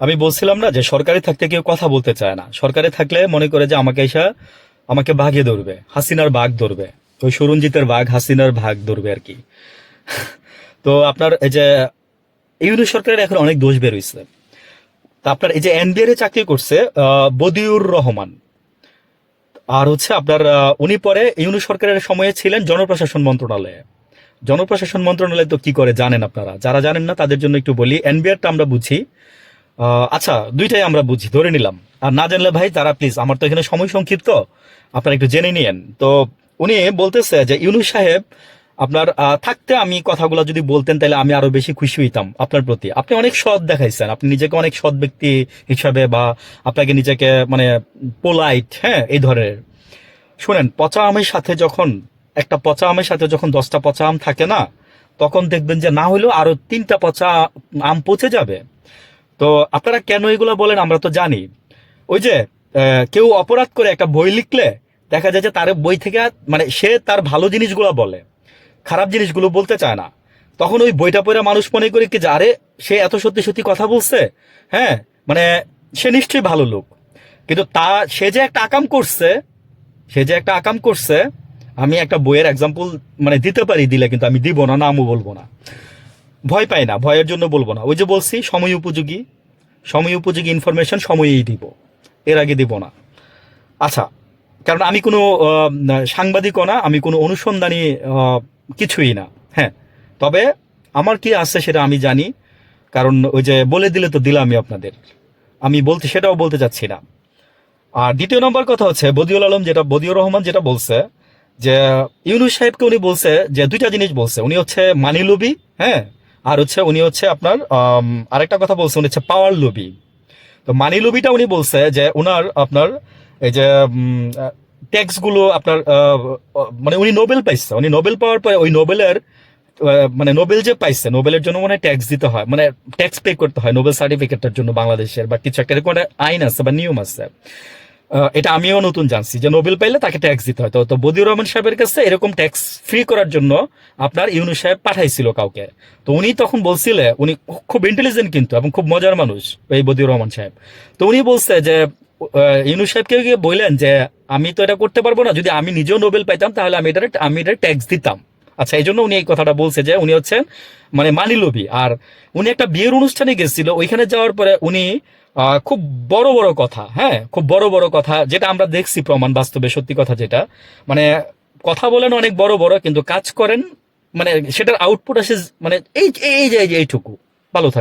আমি বলছিলাম না যে সরকারি থাকতে কেউ কথা বলতে চায় না। সরকারি থাকলে মনে করে যে আমাকে বাঘে ধরবে, হাসিনার বাঘ ধরবে, ওই সুরঞ্জিতের বাঘ হাসিনার ভাগ ধরবে আর কি। তো আপনার এই যে ইউনূস সরকারের এখন অনেক দোষ বের হইছে। তা আপনার এই যে এনবিআর এ চাকরি করছে বদিউর রহমান, আর হচ্ছে আপনার উনি পরে ইউনূস সরকারের সময়ে ছিলেন জনপ্রশাসন মন্ত্রণালয়ে। জনপ্রশাসন মন্ত্রণালয় তো কি করে জানেন আপনারা, যারা জানেন না তাদের জন্য একটু বলি। এনবিআরটা আমরা বুঝি, আচ্ছা দুইটাই আমরা বুঝি ধরে নিলাম। আর না জানলে ভাই তারা প্লিজ, আমার তো এখানে সময় সংক্ষিপ্ত, আপনারা একটু জেনে নিয়েন। তো উনি বলতেছে যে ইউনূস সাহেব আপনার থাকতে আমি কথাগুলো যদি বলতেন তাহলে আমি আরো বেশি খুশি হইতাম আপনার প্রতি। আপনি অনেক সৎ দেখাইছেন, আপনি নিজেকে অনেক সৎ ব্যক্তি হিসাবে, বা আপনাকে নিজেকে মানে পোলাইট, হ্যাঁ এই ধরনের। শুনেন, পচা আমের সাথে যখন একটা পচা আমের সাথে যখন 10টা পচা আম থাকে না, তখন দেখবেন যে না হলেও আরো 3টা পচা আম পচে যাবে। তো আপনারা কেন এগুলো বলেন আমরা তো জানি। ওই যে কেউ অপরাধ করে একটা বই লিখলে দেখা যায় যে তার বই থেকে মানে সে তার ভালো জিনিসগুলো বলে, খারাপ জিনিসগুলো বলতে চায় না। তখন ওই বইটা পড়ে মানুষ মনে করে কি যে আরে সে এত সত্যি সত্যি কথা বলছে, হ্যাঁ মানে সে নিশ্চয়ই ভালো লোক। কিন্তু সে যে একটা আকাম করছে, আমি একটা বইয়ের এক্সাম্পল মানে দিতে পারি, দিলে কিন্তু আমি দিব না, নামও বলবো না। ভয় পাই না, ভয়ের জন্য বলবো না। ওই যে বলছি সময় উপযোগী ইনফরমেশন সময়েই দিব, এর আগে দিব না। আচ্ছা, কারণ আমি কোনো সাংবাদিকও না, আমি কোনো অনুসন্ধানী কিছুই না। হ্যাঁ, তবে আমার কি আছে সেটা আমি জানি, কারণ ওই যে বলে দিলে তো দিলামই আপনাদের। আমি সেটাও বলতে চাচ্ছি না। আর দ্বিতীয় নম্বর কথা হচ্ছে বদিউর রহমান যেটা বলছে যে ইউনূস সাহেবকে উনি বলছে যে দুইটা জিনিস বলছে। উনি হচ্ছে মানি লোভী, হ্যাঁ, আর হচ্ছে উনি হচ্ছে আপনার আরেকটা কথা বলছে, উনি হচ্ছে পাওয়ার লোভী। তো মানি লোভীটা উনি বলছে যে উনার আপনার এই যে ট্যাক্স গুলো আপনার মানে উনি নোবেল পাইছে, উনি নোবেল পাওয়ার পরে ওই নোবেলের মানে নোবেল যে পাইছে, নোবেলের জন্য মানে ট্যাক্স দিতে হয়, মানে ট্যাক্স পে করতে হয় নোবেল সার্টিফিকেটের জন্য বাংলাদেশের, বা কিছু একটা এরকম একটা আইন আছে বা নিয়ম আছে। এটা আমিও নতুন জানছি যে নোবেল পাইলে তাকে ট্যাক্স দিতে হয়। তো বদিউর রহমান সাহেবের কাছে এরকম ট্যাক্স ফ্রি করার জন্য আপনার ইউনূস সাহেব পাঠাইছিল কাউকে। তো উনি তখন বলছিলে, উনি খুব ইন্টেলিজেন্ট কিন্তু এবং খুব মজার মানুষ এই বদিউর রহমান সাহেব। তো উনি বলছে যে ইউনূস সাহেবকে গিয়ে বললেন যে আমি তো এটা করতে পারবো না, যদি আমি নিজেও নোবেল পাইতাম তাহলে আমি এটা ট্যাক্স দিতাম। আচ্ছা, এই জন্য উনি এই কথাটা বলছে যে উনি হচ্ছেন মানে মানি লোভী। আর উনি একটা বিয়ের অনুষ্ঠানে গেছিল, ওইখানে যাওয়ার পরে উনি খুব বড় বড় কথা, হ্যাঁ খুব বড় বড় কথা, যেটা আমরা দেখছি প্রমাণ বাস্তবে সত্যি কথা, যেটা মানে কথা বলেন অনেক বড় বড় কিন্তু কাজ করেন মানে সেটার আউটপুট আসে মানে এই এই যে এইটুকু। ভালো থাকে।